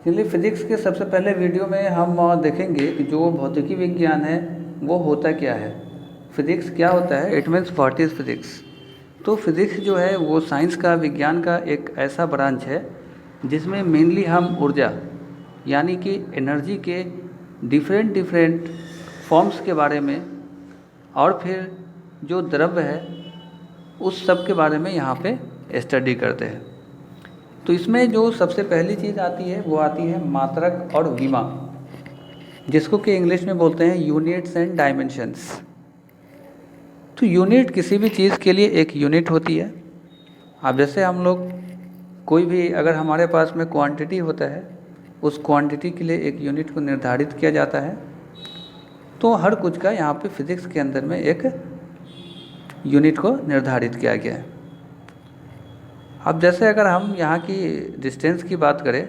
चलिए फिज़िक्स के सबसे पहले वीडियो में हम देखेंगे कि जो भौतिकी विज्ञान है वो होता क्या है। फिज़िक्स क्या होता है, it means what is physics. तो फिज़िक्स जो है वो साइंस का, विज्ञान का एक ऐसा ब्रांच है जिसमें मेनली हम ऊर्जा यानी कि एनर्जी के डिफरेंट फॉर्म्स के बारे में और फिर जो द्रव्य है उस सब के बारे में यहाँ पे स्टडी करते हैं। तो इसमें जो सबसे पहली चीज़ आती है वो आती है मात्रक और विमा, जिसको कि इंग्लिश में बोलते हैं यूनिट्स एंड डायमेंशंस। तो यूनिट किसी भी चीज़ के लिए एक यूनिट होती है। अब जैसे हम लोग कोई भी अगर हमारे पास में क्वांटिटी होता है, उस क्वांटिटी के लिए एक यूनिट को निर्धारित किया जाता है। तो हर कुछ का यहाँ पे फिज़िक्स के अंदर में एक यूनिट को निर्धारित किया गया है। अब जैसे अगर हम यहाँ की डिस्टेंस की बात करें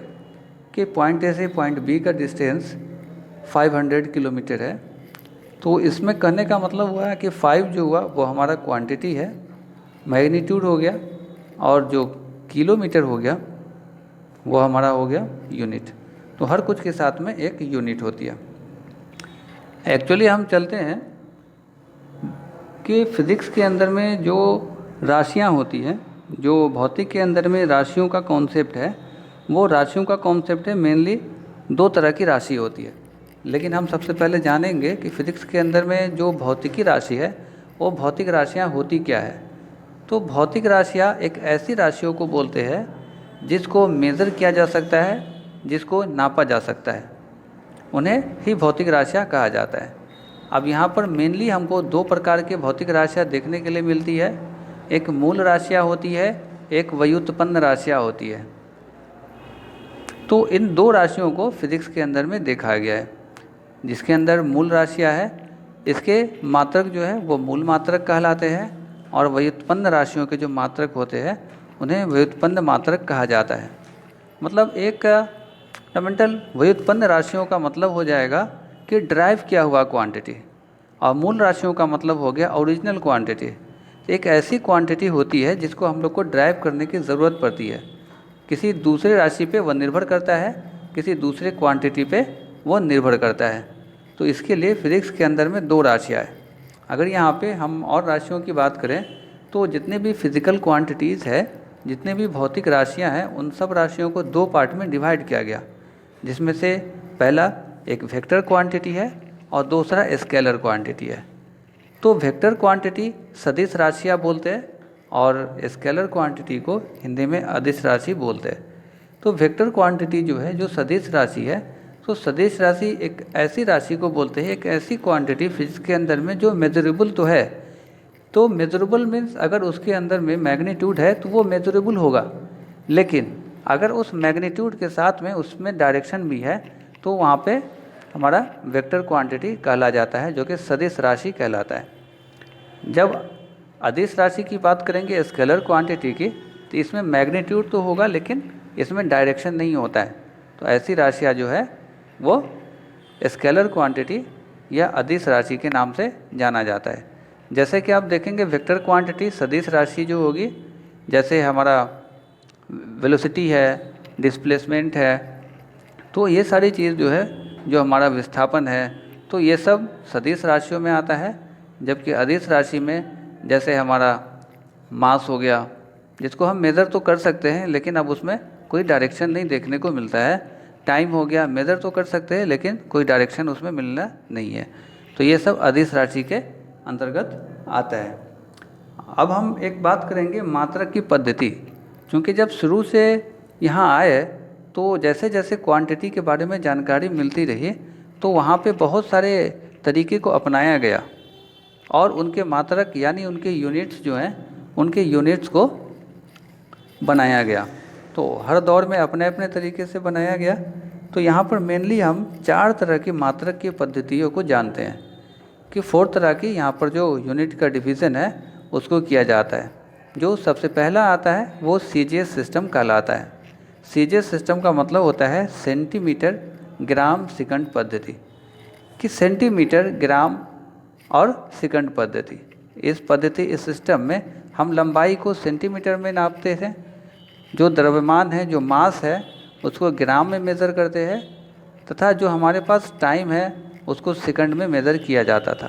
कि पॉइंट ए से पॉइंट बी का डिस्टेंस 500 किलोमीटर है, तो इसमें कहने का मतलब हुआ है कि 5 जो हुआ वो हमारा क्वांटिटी है, मैग्नीट्यूड हो गया, और जो किलोमीटर हो गया वो हमारा हो गया यूनिट। तो हर कुछ के साथ में एक यूनिट होती है। एक्चुअली हम चलते हैं कि फिज़िक्स के अंदर में जो राशियाँ होती हैं, जो भौतिक के अंदर में राशियों का कॉन्सेप्ट है, वो राशियों का कॉन्सेप्ट है मेनली 2 तरह की राशि होती है। लेकिन हम सबसे पहले जानेंगे कि फिज़िक्स के अंदर में जो भौतिकी राशि है वो भौतिक राशियाँ होती क्या है। तो भौतिक राशियाँ एक ऐसी राशियों को बोलते हैं जिसको मेज़र किया जा सकता है, जिसको नापा जा सकता है, उन्हें ही भौतिक राशियाँ कहा जाता है। अब यहाँ पर मेनली हमको 2 प्रकार के भौतिक राशियाँ देखने के लिए मिलती है। एक मूल राशियाँ होती है, एक व्युत्पन्न राशियाँ होती है। तो इन 2 राशियों को फिज़िक्स के अंदर में देखा गया है। जिसके अंदर मूल राशियाँ है, इसके मात्रक जो है वो मूल मात्रक कहलाते हैं, और व्युत्पन्न राशियों के जो मात्रक होते हैं उन्हें व्युत्पन्न मात्रक कहा जाता है। मतलब एक फंडामेंटल व्युत्पन्न राशियों का मतलब हो जाएगा कि ड्राइव किया हुआ क्वांटिटी, और मूल राशियों का मतलब हो गया ओरिजिनल क्वांटिटी। एक ऐसी क्वांटिटी होती है जिसको हम लोग को ड्राइव करने की ज़रूरत पड़ती है। किसी दूसरे राशि पे वह निर्भर करता है, किसी दूसरे क्वांटिटी पे वो निर्भर करता है। तो इसके लिए फिज़िक्स के अंदर में 2 राशियाँ हैं। अगर यहाँ पे हम और राशियों की बात करें तो जितने भी फिज़िकल क्वांटिटीज़ है, जितने भी भौतिक राशियाँ हैं, उन सब राशियों को 2 पार्ट में डिवाइड किया गया, जिसमें से पहला एक वेक्टर क्वांटिटी है और दूसरा स्केलर क्वांटिटी है। तो वेक्टर क्वांटिटी सदिश राशियाँ बोलते हैं और स्केलर क्वांटिटी को हिंदी में अदिश राशि बोलते हैं। तो वेक्टर क्वांटिटी जो है, जो सदिश राशि है, तो सदिश राशि एक ऐसी राशि को बोलते हैं, एक ऐसी क्वांटिटी फिजिक्स के अंदर में जो मेजरेबल तो है। तो मेजरेबल मीन्स अगर उसके अंदर में मैग्नीट्यूड है तो वो मेजरेबल होगा, लेकिन अगर उस मैग्नीट्यूड के साथ में उसमें डायरेक्शन भी है तो वहाँ पे हमारा वेक्टर क्वांटिटी कहला जाता है, जो कि सदिश राशि कहलाता है। जब अदिश राशि की बात करेंगे स्केलर क्वांटिटी की, तो इसमें मैग्नीट्यूड तो होगा लेकिन इसमें डायरेक्शन नहीं होता है। तो ऐसी राशियाँ जो है वो स्केलर क्वांटिटी या अदिश राशि के नाम से जाना जाता है। जैसे कि आप देखेंगे वेक्टर क्वांटिटी सदिश राशि जो होगी, जैसे हमारा वेलोसिटी है, डिस्प्लेसमेंट है, तो ये सारी चीज़ जो है, जो हमारा विस्थापन है, तो ये सब सदिश राशियों में आता है। जबकि अदिश राशि में जैसे हमारा मास हो गया, जिसको हम मेज़र तो कर सकते हैं लेकिन अब उसमें कोई डायरेक्शन नहीं देखने को मिलता है। टाइम हो गया, मेज़र तो कर सकते हैं लेकिन कोई डायरेक्शन उसमें मिलना नहीं है। तो ये सब अदिश राशि के अंतर्गत आता है। अब हम एक बात करेंगे मात्रक की पद्धति, क्योंकि जब शुरू से यहाँ आए तो जैसे जैसे क्वांटिटी के बारे में जानकारी मिलती रही तो वहाँ पे बहुत सारे तरीके को अपनाया गया, और उनके मात्रक यानी उनके यूनिट्स जो हैं, उनके यूनिट्स को बनाया गया। तो हर दौर में अपने अपने तरीके से बनाया गया। तो यहाँ पर मेनली हम 4 तरह की मात्रक की पद्धतियों को जानते हैं कि 4 तरह की यहाँ पर जो यूनिट का डिवीज़न है उसको किया जाता है। जो सबसे पहला आता है वो सीजीएस सिस्टम कहलाता है। सीजीएस सिस्टम का मतलब होता है सेंटीमीटर ग्राम सेकंड पद्धति, कि सेंटीमीटर ग्राम और सेकंड पद्धति। इस पद्धति, इस सिस्टम में हम लंबाई को सेंटीमीटर में नापते थे, जो द्रव्यमान है, जो मास है, उसको ग्राम में मेज़र करते हैं, तथा जो हमारे पास टाइम है उसको सेकंड में मेज़र किया जाता था।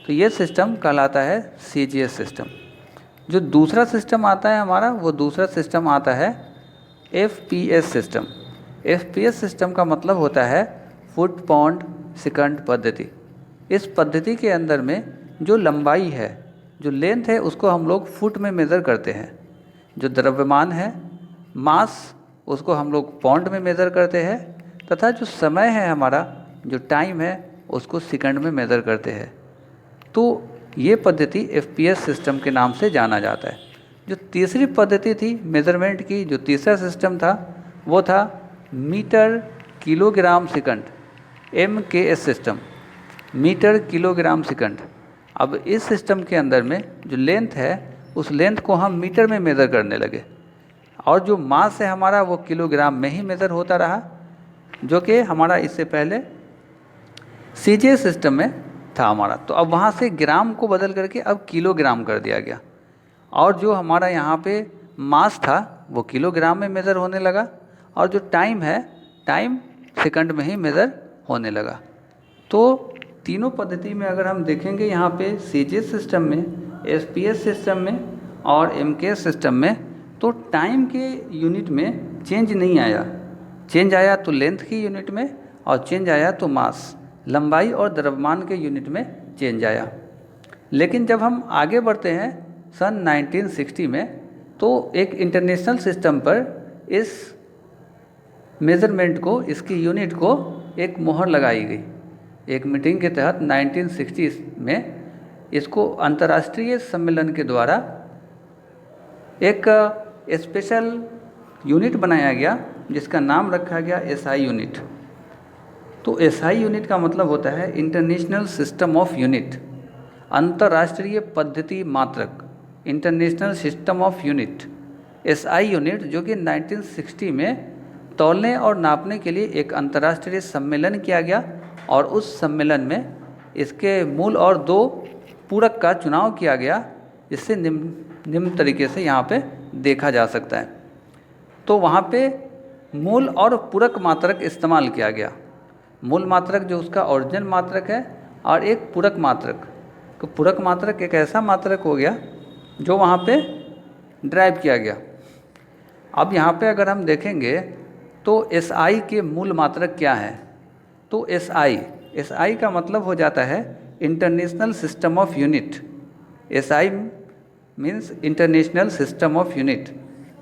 तो ये सिस्टम कहलाता है CGS सिस्टम। जो दूसरा सिस्टम आता है हमारा, वो दूसरा सिस्टम आता है FPS सिस्टम। FPS सिस्टम का मतलब होता है फुट पाउंड सेकंड पद्धति। इस पद्धति के अंदर में जो लंबाई है, जो लेंथ है, उसको हम लोग फुट में मेज़र करते हैं। जो द्रव्यमान है, मास, उसको हम लोग पाउंड में मेज़र करते हैं, तथा जो समय है हमारा, जो टाइम है, उसको सेकंड में मेज़र करते हैं। तो ये पद्धति FPS सिस्टम के नाम से जाना जाता है। जो तीसरी पद्धति थी मेज़रमेंट की, जो तीसरा सिस्टम था, वो था metre kilogram second, MKS system, metre kilogram second. अब इस सिस्टम के अंदर में जो लेंथ है, उस लेंथ को हम मीटर में मेज़र करने लगे, और जो मास है हमारा, वो किलोग्राम में ही मेज़र होता रहा, जो कि हमारा इससे पहले CGS सिस्टम में था हमारा। तो अब वहाँ से ग्राम को बदल करके अब किलोग्राम कर दिया गया, और जो हमारा यहाँ पे मास था वो किलोग्राम में मेज़र होने लगा, और जो टाइम है, टाइम सेकंड में ही मेज़र होने लगा। तो तीनों पद्धति में अगर हम देखेंगे यहाँ पे CGS सिस्टम में, FPS सिस्टम में और MKS सिस्टम में, तो टाइम के यूनिट में चेंज नहीं आया। चेंज आया तो लेंथ की यूनिट में, और चेंज आया तो मास, लंबाई और द्रव्यमान के यूनिट में चेंज आया। लेकिन जब हम आगे बढ़ते हैं सन 1960 में, तो एक इंटरनेशनल सिस्टम पर इस मेज़रमेंट को, इसकी यूनिट को एक मोहर लगाई गई। एक मीटिंग के तहत 1960 में इसको अंतर्राष्ट्रीय सम्मेलन के द्वारा एक स्पेशल यूनिट बनाया गया, जिसका नाम रखा गया SI यूनिट। तो SI यूनिट का मतलब होता है इंटरनेशनल सिस्टम ऑफ यूनिट, अंतर्राष्ट्रीय पद्धति मात्रक, international system of unit. SI unit जो कि 1960 में तौलने और नापने के लिए एक अंतर्राष्ट्रीय सम्मेलन किया गया, और उस सम्मेलन में इसके मूल और 2 पूरक का चुनाव किया गया, जिससे निम्न तरीके से यहाँ पे देखा जा सकता है। तो वहाँ पे मूल और पूरक मात्रक इस्तेमाल किया गया। मूल मात्रक जो उसका ओरिजिनल मात्रक है, और एक पूरक मात्रक। तो पूरक मात्रक एक ऐसा मात्रक हो गया जो वहाँ पे ड्राइव किया गया। अब यहाँ पे अगर हम देखेंगे तो SI के मूल मात्रक क्या है, तो SI का मतलब हो जाता है international system of unit. SI means international system of unit,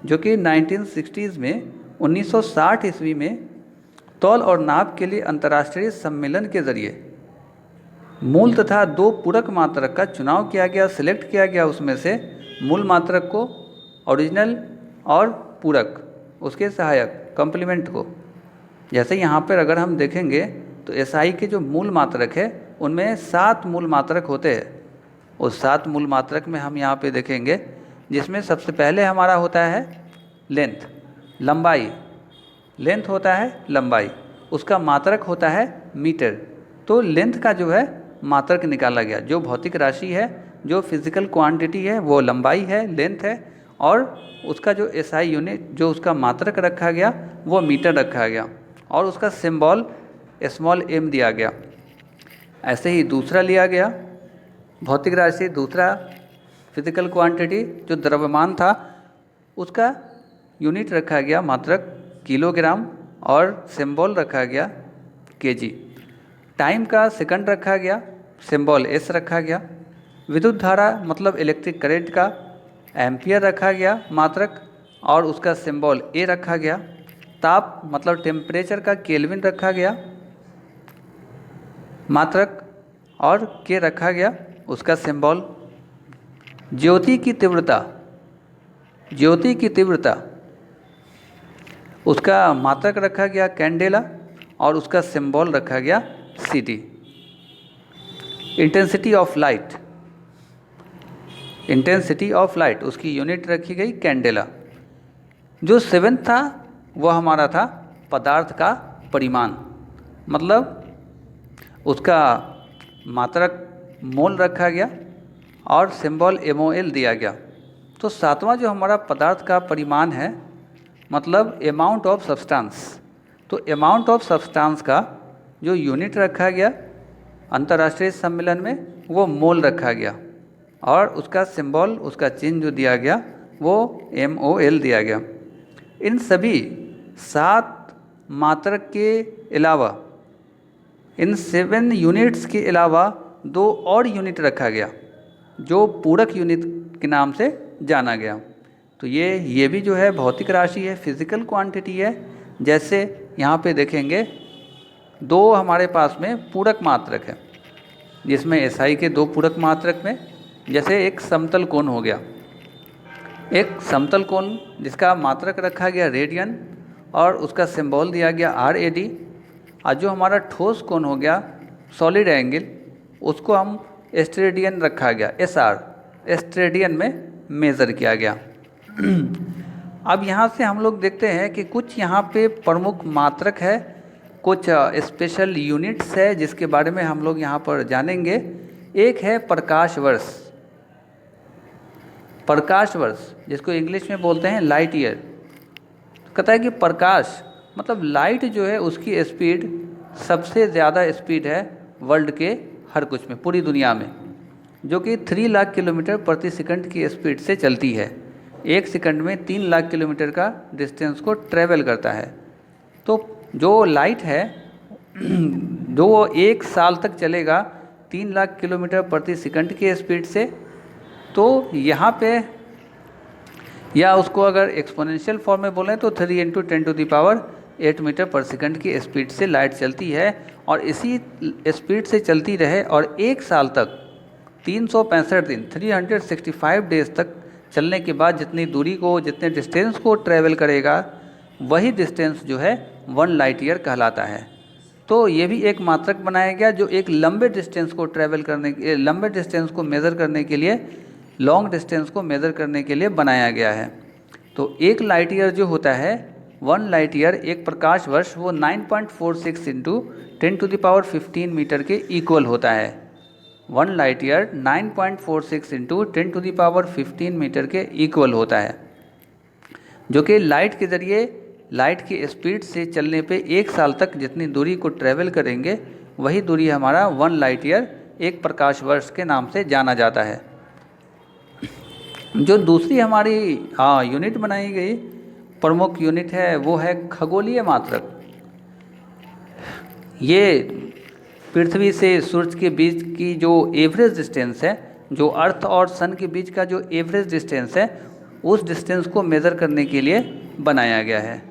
जो कि 1960s में 1960 ईस्वी में तौल और नाप के लिए अंतर्राष्ट्रीय सम्मेलन के जरिए मूल तथा 2 पूरक मात्रक का चुनाव किया गया, सिलेक्ट किया गया। उसमें से मूल मात्रक को, ओरिजिनल और पूरक, उसके सहायक कॉम्प्लीमेंट को। जैसे यहाँ पर अगर हम देखेंगे तो SI के जो मूल मात्रक है, उनमें 7 मूल मात्रक होते हैं। उस 7 मूल मात्रक में हम यहाँ पे देखेंगे, जिसमें सबसे पहले हमारा होता है लेंथ, लंबाई। लेंथ होता है लंबाई, उसका मात्रक होता है मीटर। तो लेंथ का जो है मात्रक निकाला गया, जो भौतिक राशि है, जो फिजिकल क्वांटिटी है, वो लंबाई है, लेंथ है, और उसका जो SI यूनिट, जो उसका मात्रक रखा गया, वो मीटर रखा गया, और उसका सिंबल स्मॉल m दिया गया। ऐसे ही दूसरा लिया गया भौतिक राशि, दूसरा फिजिकल क्वांटिटी जो द्रव्यमान था, उसका यूनिट रखा गया मात्रक किलोग्राम, और सिंबल रखा गया kg। टाइम का सेकंड रखा गया, सिंबल s रखा गया। विद्युत धारा मतलब इलेक्ट्रिक करंट का एम्पियर रखा गया मात्रक, और उसका सिंबल a रखा गया। ताप मतलब टेम्परेचर का केल्विन रखा गया मात्रक, और k रखा गया उसका सिंबल। ज्योति की तीव्रता, ज्योति की तीव्रता, उसका मात्रक रखा गया कैंडेला, और उसका सिंबल रखा गया Ct। Intensity of light, intensity of light, उसकी यूनिट रखी गई कैंडेला। जो 7th था वह हमारा था पदार्थ का परिमाण, मतलब उसका मात्रक मोल रखा गया, और सिंबल MOL दिया गया। तो 7वां जो हमारा पदार्थ का परिमाण है, मतलब अमाउंट ऑफ सब्सटेंस। तो अमाउंट ऑफ सब्सटेंस का जो यूनिट रखा गया अंतर्राष्ट्रीय सम्मेलन में वो मोल रखा गया, और उसका सिंबल, उसका चिन्ह जो दिया गया वो MOL दिया गया। इन सभी 7 मात्रक के अलावा, इन 7 यूनिट्स के अलावा 2 और यूनिट रखा गया जो पूरक यूनिट के नाम से जाना गया। तो ये भी जो है भौतिक राशि है, फिजिकल क्वांटिटी है। जैसे यहाँ पे देखेंगे 2 हमारे पास में पूरक मात्रक है, जिसमें SI के 2 पूरक मात्रक में, जैसे एक समतल कोण हो गया, एक समतल कोण जिसका मात्रक रखा गया रेडियन और उसका सिंबल दिया गया RAD। और जो हमारा ठोस कोण हो गया सॉलिड एंगल, उसको हम स्टेरेडियन रखा गया, SR, स्टेरेडियन में मेज़र किया गया। अब यहाँ से हम लोग देखते हैं कि कुछ यहाँ पे प्रमुख मात्रक है, कुछ स्पेशल यूनिट्स है जिसके बारे में हम लोग यहाँ पर जानेंगे। एक है प्रकाश वर्ष। प्रकाश वर्ष जिसको इंग्लिश में बोलते हैं लाइट ईयर। कहता है कि प्रकाश मतलब लाइट जो है उसकी स्पीड सबसे ज़्यादा स्पीड है वर्ल्ड के हर कुछ में, पूरी दुनिया में, जो कि 3 लाख किलोमीटर प्रति सेकंड की स्पीड से चलती है। 1 सेकंड में 3 लाख किलोमीटर का डिस्टेंस को ट्रेवल करता है। तो जो लाइट है जो 1 साल तक चलेगा 3 लाख किलोमीटर प्रति सेकंड की स्पीड से। तो यहाँ पे, या उसको अगर एक्सपोनेंशियल फॉर्म में बोलें तो 3 × 10⁸ मीटर पर सेकंड की स्पीड से लाइट चलती है, और इसी स्पीड से चलती रहे और 1 साल तक 365 दिन 365 डेज तक चलने के बाद जितनी दूरी को, जितने डिस्टेंस को ट्रैवल करेगा, वही डिस्टेंस जो है 1 लाइट ईयर कहलाता है। तो ये भी एक मात्रक बनाया गया जो एक लंबे डिस्टेंस को ट्रैवल करने के, लंबे डिस्टेंस को मेज़र करने के लिए, लॉन्ग डिस्टेंस को मेज़र करने के लिए बनाया गया है। तो 1 लाइट ईयर जो होता है, 1 लाइट ईयर, एक प्रकाश वर्ष, वो 9.46 × 10⁻15 मीटर के इक्वल होता है। 1 लाइट ईयर 9.46 × 10⁻15 मीटर के इक्वल होता है, जो कि लाइट के ज़रिए, लाइट की स्पीड से चलने पे 1 साल तक जितनी दूरी को ट्रैवल करेंगे, वही दूरी हमारा 1 लाइट ईयर, एक प्रकाश वर्ष के नाम से जाना जाता है। जो दूसरी हमारी यूनिट बनाई गई, प्रमुख यूनिट है, वो है खगोलीय मात्रक। ये पृथ्वी से सूर्य के बीच की जो एवरेज डिस्टेंस है, जो अर्थ और सन के बीच का जो एवरेज डिस्टेंस है, उस डिस्टेंस को मेज़र करने के लिए बनाया गया है।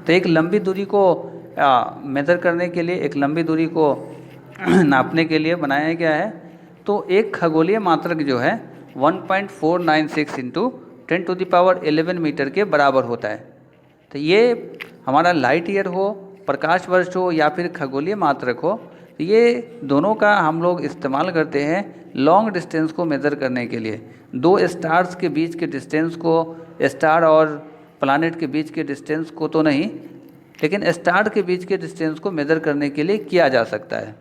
तो एक लंबी दूरी को मेज़र करने के लिए, एक लंबी दूरी को नापने के लिए बनाया गया है। तो एक खगोलीय मात्रक जो है 1.496 × 10⁻11 मीटर के बराबर होता है। तो ये हमारा लाइट ईयर हो, प्रकाश वर्ष हो, या फिर खगोलीय मात्रक हो, तो ये दोनों का हम लोग इस्तेमाल करते हैं लॉन्ग डिस्टेंस को मेज़र करने के लिए। 2 स्टार्स के बीच के डिस्टेंस को, स्टार और प्लैनेट के बीच के डिस्टेंस को तो नहीं, लेकिन स्टार के बीच के डिस्टेंस को मेज़र करने के लिए किया जा सकता है,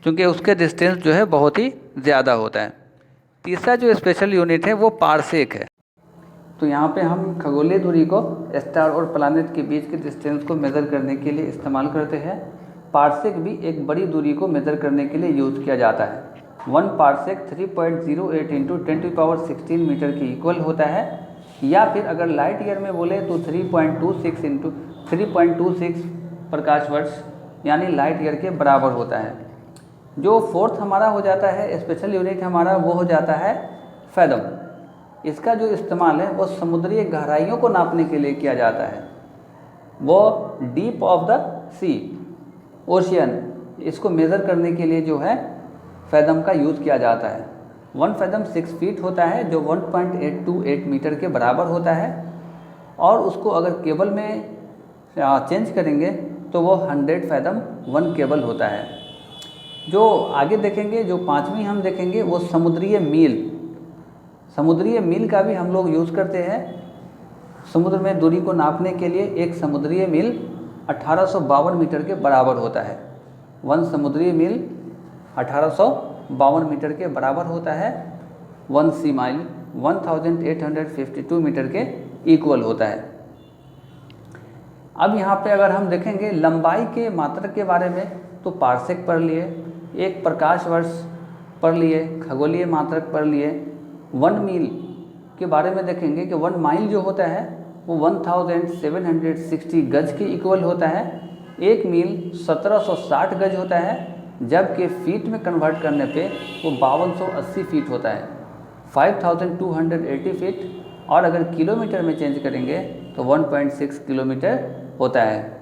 क्योंकि उसके डिस्टेंस जो है बहुत ही ज़्यादा होता है। तीसरा जो स्पेशल यूनिट है वो पारसेक है। तो यहाँ पे हम खगोलीय दूरी को स्टार और प्लैनेट के बीच के डिस्टेंस को मेज़र करने के लिए इस्तेमाल करते हैं। पारसेक भी एक बड़ी दूरी को मेज़र करने के लिए यूज़ किया जाता है। 1 पारसेक 3.08 × 10⁻16 मीटर के इक्वल होता है, या फिर अगर लाइट ईयर में बोले तो 3.26 प्रकाश वर्ष यानी लाइट ईयर के बराबर होता है। जो फोर्थ हमारा हो जाता है स्पेशल यूनिट हमारा, वो हो जाता है फैदम। इसका जो इस्तेमाल है वो समुद्री गहराइयों को नापने के लिए किया जाता है। वो deep of the sea, ocean, इसको मेज़र करने के लिए जो है फैदम का यूज़ किया जाता है। 1 फैदम 6 फीट होता है, जो 1.828 मीटर के बराबर होता है, और उसको अगर केबल में चेंज करेंगे तो वो 100 फैदम 1 केबल होता है। जो आगे देखेंगे, जो 5वीं हम देखेंगे, वो समुद्रीय मील। समुद्रीय मील का भी हम लोग यूज़ करते हैं समुद्र में दूरी को नापने के लिए। एक समुद्रीय मील 1852 मीटर के बराबर होता है। 1 समुद्रीय मील 1852 मीटर के बराबर होता है। 1 सी माइल 1852 मीटर के इक्वल होता है। अब यहाँ पे अगर हम देखेंगे लंबाई के मात्रक के बारे में, तो पार्सेक पढ़ लिए, एक प्रकाश वर्ष पढ़ लिए, खगोलीय मात्रक पढ़ लिए। 1 मील के बारे में देखेंगे कि 1 माइल जो होता है वो 1760 गज के इक्वल होता है। 1 मील 1760 गज होता है, जबकि फीट में कन्वर्ट करने पे वो 5280 फीट होता है, 5280 फीट। और अगर किलोमीटर में चेंज करेंगे तो 1.6 किलोमीटर होता है।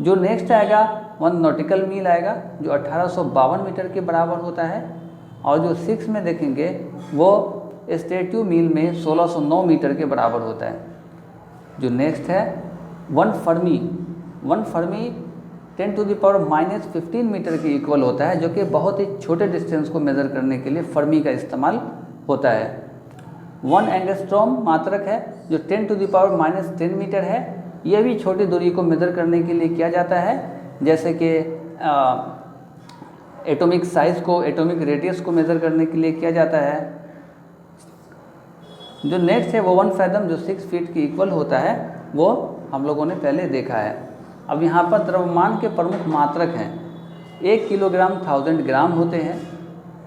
जो नेक्स्ट आएगा 1 नॉटिकल मील आएगा, जो 1852 मीटर के बराबर होता है। और जो 6 में देखेंगे वो स्टैट्यू मील में 1609 मीटर के बराबर होता है। जो नेक्स्ट है 1 फर्मी, 1 फर्मी 10⁻⁻15 मीटर के इक्वल होता है, जो कि बहुत ही छोटे डिस्टेंस को मेज़र करने के लिए फर्मी का इस्तेमाल होता है। 1 एंगस्ट्रॉम मात्रक है जो 10⁻10 मीटर है। यह भी छोटी दूरी को मेज़र करने के लिए किया जाता है, जैसे कि एटॉमिक साइज़ को, एटॉमिक रेडियस को मेज़र करने के लिए किया जाता है। जो नेक्स्ट है वो 1 फैथम, जो 6 फीट के इक्वल होता है, वो हम लोगों ने पहले देखा है। अब यहाँ पर द्रव्यमान के प्रमुख मात्रक हैं। 1 किलोग्राम 1000 ग्राम होते हैं।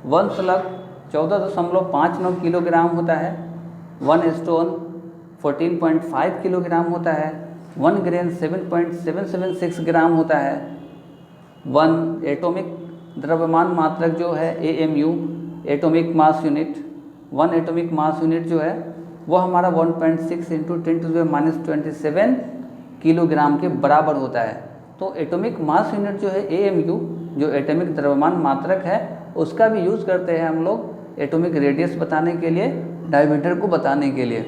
1 स्लग 14.59 किलोग्राम होता है। 1 स्टोन 14.5 किलोग्राम होता है। 1 ग्रेन 7.776 ग्राम होता है। 1 एटॉमिक द्रव्यमान मात्रक जो है AMU, atomic mass unit, 1 atomic mass unit जो है वो हमारा 1.6 × 10⁻27 किलोग्राम के बराबर होता है। तो एटॉमिक मास यूनिट जो है AMU, जो एटॉमिक द्रव्यमान मात्रक है, उसका भी यूज़ करते हैं हम लोग एटॉमिक रेडियस बताने के लिए, डायमीटर को बताने के लिए,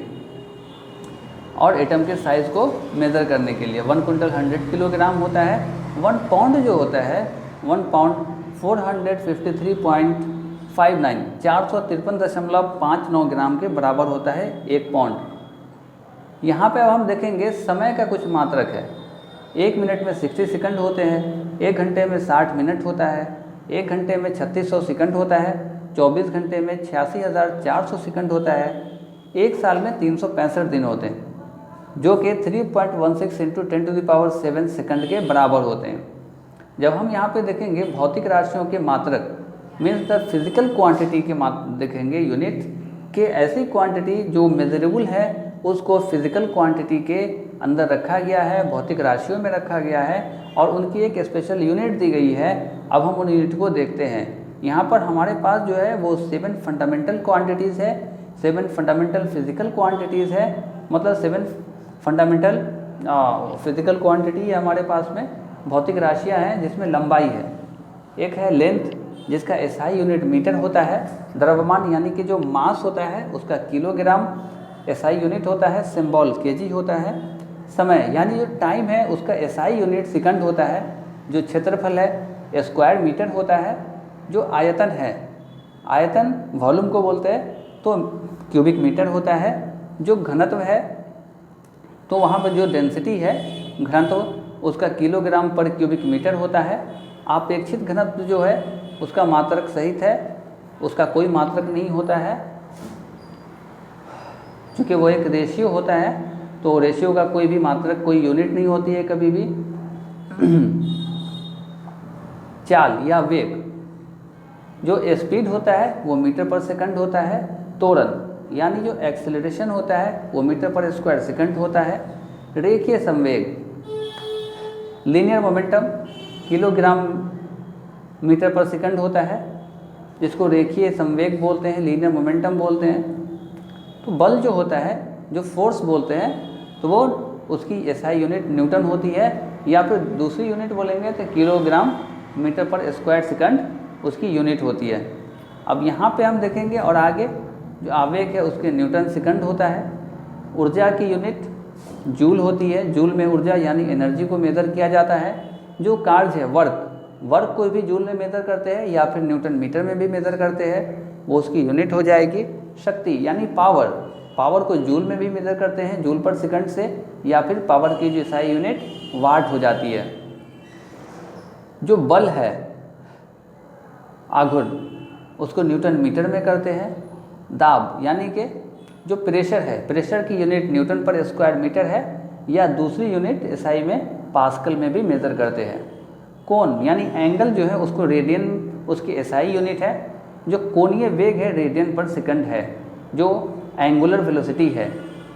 और एटम के साइज़ को मेज़र करने के लिए। 1 क्विंटल 100 किलोग्राम होता है। 1 पाउंड जो होता है, 1 पाउंड 453.59 453.59 ग्राम के बराबर होता है 1 पाउंड। यहाँ पे अब हम देखेंगे समय का कुछ मात्रक है। 1 मिनट में 60 सेकंड होते हैं, 1 घंटे में 60 मिनट होता है, 1 घंटे में 3600 सेकंड होता है, 24 घंटे में 86,400 सेकंड होता है, 1 साल में 365 दिन होते हैं, जो कि 3.16 × 10⁻7 सेकंड के बराबर होते हैं। जब हम यहाँ पे देखेंगे भौतिक राशियों के मात्रक, मीन्स द फिजिकल क्वांटिटी के देखेंगे यूनिट के, ऐसी क्वांटिटी जो मेजरेबल है उसको फिजिकल क्वांटिटी के अंदर रखा गया है, भौतिक राशियों में रखा गया है, और उनकी एक स्पेशल यूनिट दी गई है। अब हम उन यूनिट को देखते हैं। यहाँ पर हमारे पास जो है वो 7 फंडामेंटल क्वांटिटीज़ है, 7 फंडामेंटल फिजिकल क्वांटिटीज़ है, मतलब 7 फंडामेंटल फिजिकल क्वांटिटी है हमारे पास में, भौतिक राशियाँ हैं, जिसमें लंबाई है, एक है लेंथ जिसका SI यूनिट मीटर होता है, द्रव्यमान यानी कि जो मास होता है उसका किलोग्राम SI यूनिट होता है, सिंबल kg होता है, समय यानी जो टाइम है उसका SI यूनिट सेकंड होता है, जो क्षेत्रफल है स्क्वायर मीटर होता है, जो आयतन है, आयतन वॉल्यूम को बोलते हैं तो क्यूबिक मीटर होता है, जो घनत्व है तो वहाँ पर जो डेंसिटी है घनत्व उसका किलोग्राम पर क्यूबिक मीटर होता है। अपेक्षित घनत्व जो है उसका मात्रक सहित है, उसका कोई मात्रक नहीं होता है, क्योंकि वो एक रेशियो होता है, तो रेशियो का कोई भी मात्रक, कोई यूनिट नहीं होती है कभी भी। चाल या वेग, जो स्पीड होता है वो मीटर पर सेकंड होता है। त्वरण यानी जो एक्सेलरेशन होता है वो मीटर पर स्क्वायर सेकंड होता है। रेखीय संवेग, लीनियर मोमेंटम किलोग्राम मीटर पर सेकंड होता है, जिसको रेखीय संवेग बोलते हैं, लीनियर मोमेंटम बोलते हैं। तो बल जो होता है, जो फोर्स बोलते हैं, तो वो उसकी SI यूनिट न्यूटन होती है, या फिर दूसरी यूनिट बोलेंगे तो किलोग्राम मीटर पर स्क्वायर सेकंड उसकी यूनिट होती है। अब यहाँ पे हम देखेंगे और आगे जो आवेग है उसके न्यूटन सेकंड होता है। ऊर्जा की यूनिट जूल होती है, जूल में ऊर्जा यानी एनर्जी को मेज़र किया जाता है। जो कार्य है वर्क को भी जूल में मेज़र करते हैं या फिर न्यूटन मीटर में भी मेज़र करते हैं, वो उसकी यूनिट हो जाएगी। शक्ति यानी पावर को जूल में भी मेज़र करते हैं, जूल पर सेकंड से, या फिर पावर की जो SI यूनिट वाट हो जाती है। जो बल है आघूर्ण, उसको न्यूटन मीटर में करते हैं। दाब यानी कि जो प्रेशर है, प्रेशर की यूनिट न्यूटन पर स्क्वायर मीटर है, या दूसरी यूनिट एसआई में पास्कल में भी मेज़र करते हैं। कोण यानी एंगल जो है उसको रेडियन उसकी एसआई यूनिट है। जो कोणीय वेग है रेडियन पर सेकंड है। जो एंगुलर वेलोसिटी है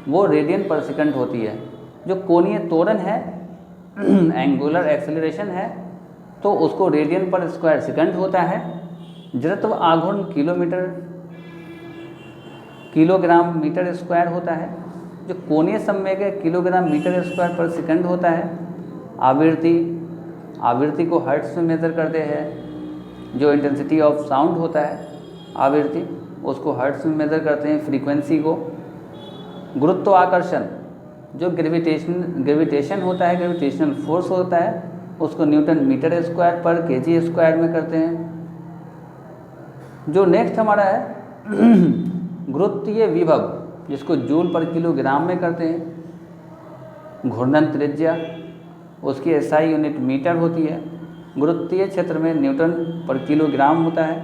वो रेडियन पर सेकंड होती है। जो कोणीय त्वरण है एंगुलर एक्सेलरेशन है तो उसको रेडियन पर स्क्वायर सेकंड होता है। जड़त्व आघूर्ण किलोग्राम मीटर स्क्वायर होता है। जो कोणीय संवेग है किलोग्राम मीटर स्क्वायर पर सेकंड होता है। आवृत्ति को हर्ट्ज में मेज़र करते हैं। जो इंटेंसिटी ऑफ साउंड होता है आवृत्ति उसको हर्ट्ज में मेज़र करते हैं। फ्रीक्वेंसी को गुरुत्वाकर्षण जो ग्रेविटेशन होता है ग्रेविटेशनल फोर्स होता है उसको न्यूटन मीटर स्क्वायर पर केजी स्क्वायर में करते हैं। जो नेक्स्ट हमारा है गुरुत्वीय विभव जिसको जूल पर किलोग्राम में करते हैं। घूर्णन त्रिज्या उसकी एसआई यूनिट मीटर होती है। गुरुत्वीय क्षेत्र में न्यूटन पर किलोग्राम होता है।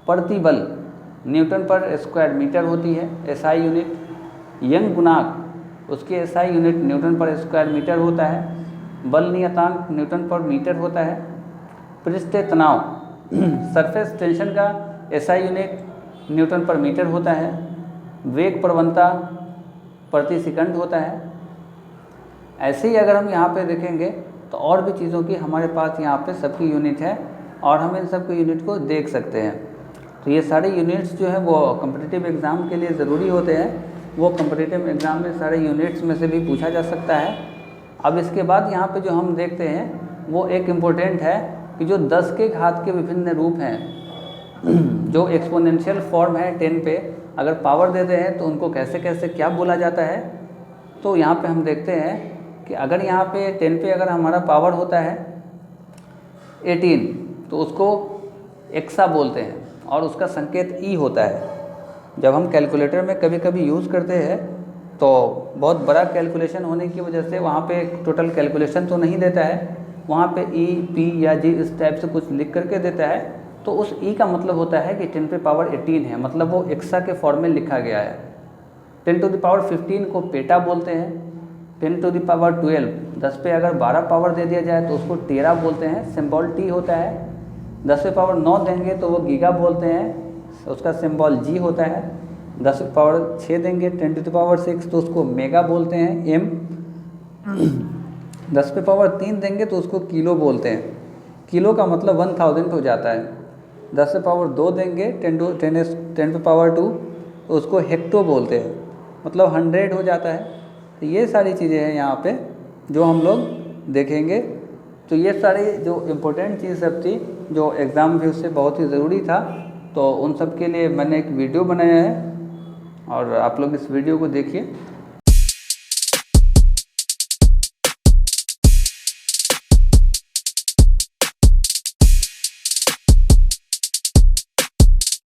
प्रतिबल न्यूटन पर स्क्वायर मीटर होती है एसआई यूनिट। यंग गुणांक उसकी एसआई यूनिट न्यूटन पर स्क्वायर मीटर होता है। बल नियतांक न्यूटन पर मीटर होता है। पृष्ठीय तनाव सरफेस टेंशन का एसआई यूनिट न्यूटन पर मीटर होता है। वेग प्रवणता प्रति सेकंड होता है। ऐसे ही अगर हम यहाँ पे देखेंगे तो और भी चीज़ों की हमारे पास यहाँ पे सबकी यूनिट है और हम इन सबकी यूनिट को देख सकते हैं। तो ये सारे यूनिट्स जो है वो कॉम्पिटिटिव एग्ज़ाम के लिए ज़रूरी होते हैं। वो कॉम्पिटिटिव एग्ज़ाम में सारे यूनिट्स में से भी पूछा जा सकता है। अब इसके बाद यहाँ पे जो हम देखते हैं वो एक इम्पोर्टेंट है कि जो 10 के घात के विभिन्न रूप हैं जो एक्सपोनेंशियल फॉर्म है 10 पे अगर पावर देते हैं तो उनको कैसे कैसे क्या बोला जाता है। तो यहाँ पे हम देखते हैं कि अगर यहाँ पे 10 पे अगर हमारा पावर होता है 18 तो उसको एक्सा बोलते हैं और उसका संकेत ई होता है। जब हम कैलकुलेटर में कभी कभी यूज़ करते हैं तो बहुत बड़ा कैलकुलेशन होने की वजह से वहाँ पे टोटल कैलकुलेशन तो नहीं देता है, वहाँ पे ई पी या जी इस टाइप से कुछ लिख करके देता है। तो उस ई का मतलब होता है कि 10 पे पावर 18 है, मतलब वो एक्सा के फॉर्म में लिखा गया है। 10 टू द पावर 15 को पेटा बोलते हैं। 10 टू द पावर 12 10 पे अगर 12 पावर दे दिया जाए तो उसको टेरा बोलते हैं, सिंबल टी होता है। 10 पे पावर 9 देंगे तो वो गीगा बोलते हैं, उसका सिंबल जी होता है। 10 पे पावर 6 देंगे 10 टू द पावर 6 तो उसको मेगा बोलते हैं, एम। 10 पे पावर 3 देंगे तो उसको किलो बोलते हैं, किलो का मतलब 1000 हो जाता है। 10 पे पावर 2 देंगे 10 पे पावर 2 तो उसको हेक्टो बोलते हैं, मतलब 100 हो जाता है। तो ये सारी चीज़ें हैं यहाँ पे जो हम लोग देखेंगे। तो ये सारी जो इम्पोर्टेंट चीज़ सब थी जो एग्ज़ाम व्यू से बहुत ही ज़रूरी था, तो उन सब के लिए मैंने एक वीडियो बनाया है और आप लोग इस वीडियो को देखिए।